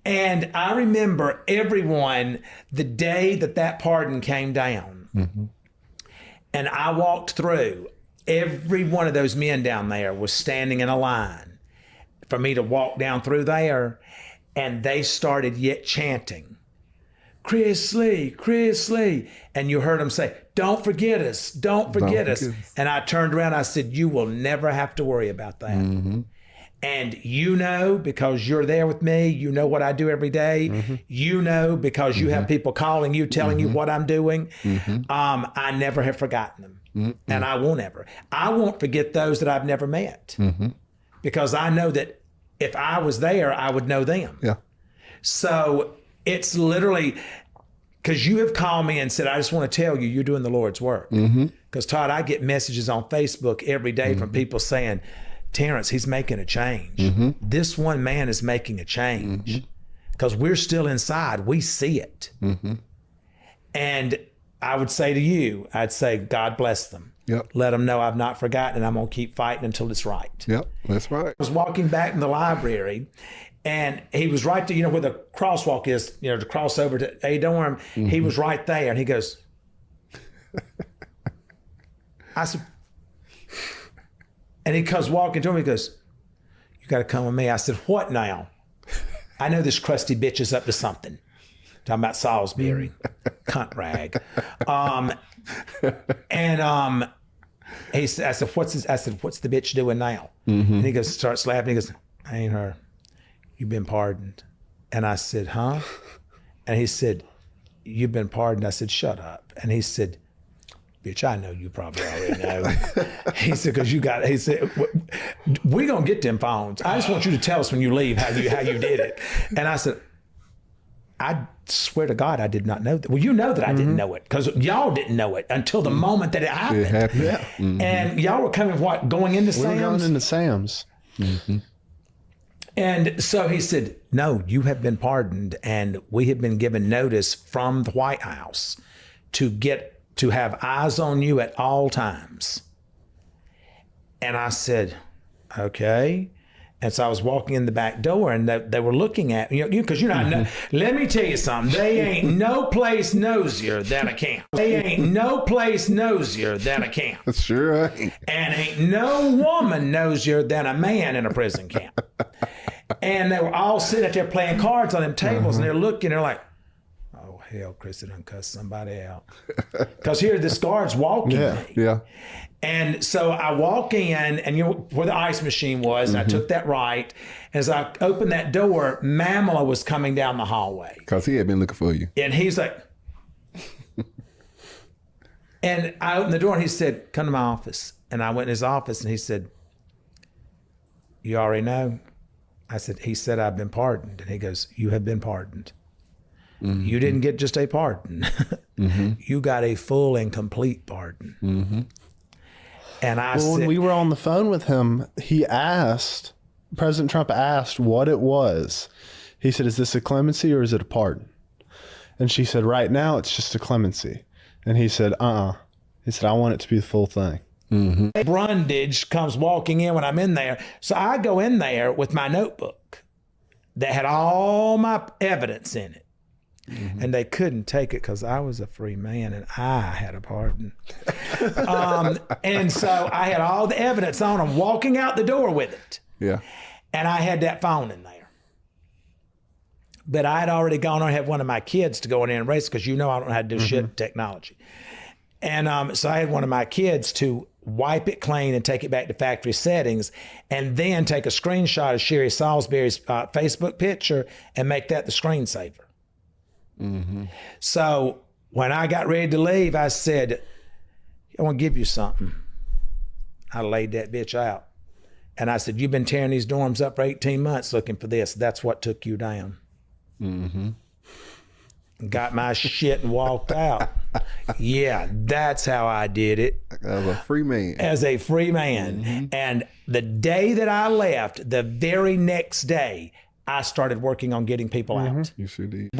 And I remember everyone, the day that pardon came down, and I walked through, every one of those men down there was standing in a line for me to walk down through there, and they started yet chanting, Chris Lee, Chris Lee. And you heard them say, don't forget us, don't forget us. And I turned around, I said, you will never have to worry about that. And you know, because you're there with me, you know what I do every day. You know, because you have people calling you, telling you what I'm doing. I never have forgotten them. And I won't ever. I won't forget those that I've never met. Because I know that if I was there, I would know them. Yeah. So it's literally, because you have called me and said, I just want to tell you, you're doing the Lord's work. Because Todd, I get messages on Facebook every day from people saying, Terrence, he's making a change. This one man is making a change. Because we're still inside. We see it. And I would say to you, I'd say, God bless them. Yep. Let them know I've not forgotten, and I'm going to keep fighting until it's right. Yep, that's right. I was walking back in the library, and he was right there, where the crosswalk is, to cross over to A dorm. He was right there, and he goes, I said, and he comes walking to me, he goes, you got to come with me. I said, what now? I know this crusty bitch is up to something. Talking about Salisbury, cunt rag. He said, I said, what's the bitch doing now? And he goes, starts laughing. He goes, I ain't her. You've been pardoned. And I said, huh? And he said, you've been pardoned. I said, shut up. And he said, bitch, I know you probably already know. He said, he said, we're going to get them phones. I just want you to tell us when you leave how you did it. And I said, I swear to God, I did not know that. Well, you know that I didn't know it because y'all didn't know it until the moment that it happened. It happened. Yeah. And y'all were coming, going into Sam's? We were going into Sam's. And so he said, no, you have been pardoned, and we have been given notice from the White House to have eyes on you at all times. And I said, okay. And so I was walking in the back door, and they were looking at me, because let me tell you something. They ain't no place nosier than a camp. They ain't no place nosier than a camp. That's sure ain't. And ain't no woman nosier than a man in a prison camp. And they were all sitting there playing cards on them tables, and they're looking, they're like, oh, hell, Chris done cussed somebody out. Because here this guard's walking me. Yeah. And so I walk in, and where the ice machine was, and I took that right. As I opened that door, Mamela was coming down the hallway. Because he had been looking for you. And he's like, and I opened the door, and he said, come to my office. And I went in his office, and he said, you already know? I said, he said, I've been pardoned. And he goes, you have been pardoned. You didn't get just a pardon. You got a full and complete pardon. And when we were on the phone with him, President Trump asked what it was. He said, is this a clemency or is it a pardon? And she said, right now it's just a clemency. And he said, He said, I want it to be the full thing. Brundage comes walking in when I'm in there. So I go in there with my notebook that had all my evidence in it. And they couldn't take it because I was a free man and I had a pardon. And so I had all the evidence on him walking out the door with it. Yeah. And I had that phone in there. But I had already gone on and had one of my kids to go in there and race because I don't know how to do shit with technology. And so I had one of my kids to wipe it clean and take it back to factory settings and then take a screenshot of Sherry Salisbury's Facebook picture and make that the screensaver. So when I got ready to leave, I said, I want to give you something. I laid that bitch out. And I said, you've been tearing these dorms up for 18 months looking for this. That's what took you down. Got my shit and walked out. Yeah, that's how I did it. As a free man. As a free man. And the day that I left, the very next day, I started working on getting people out. You sure did.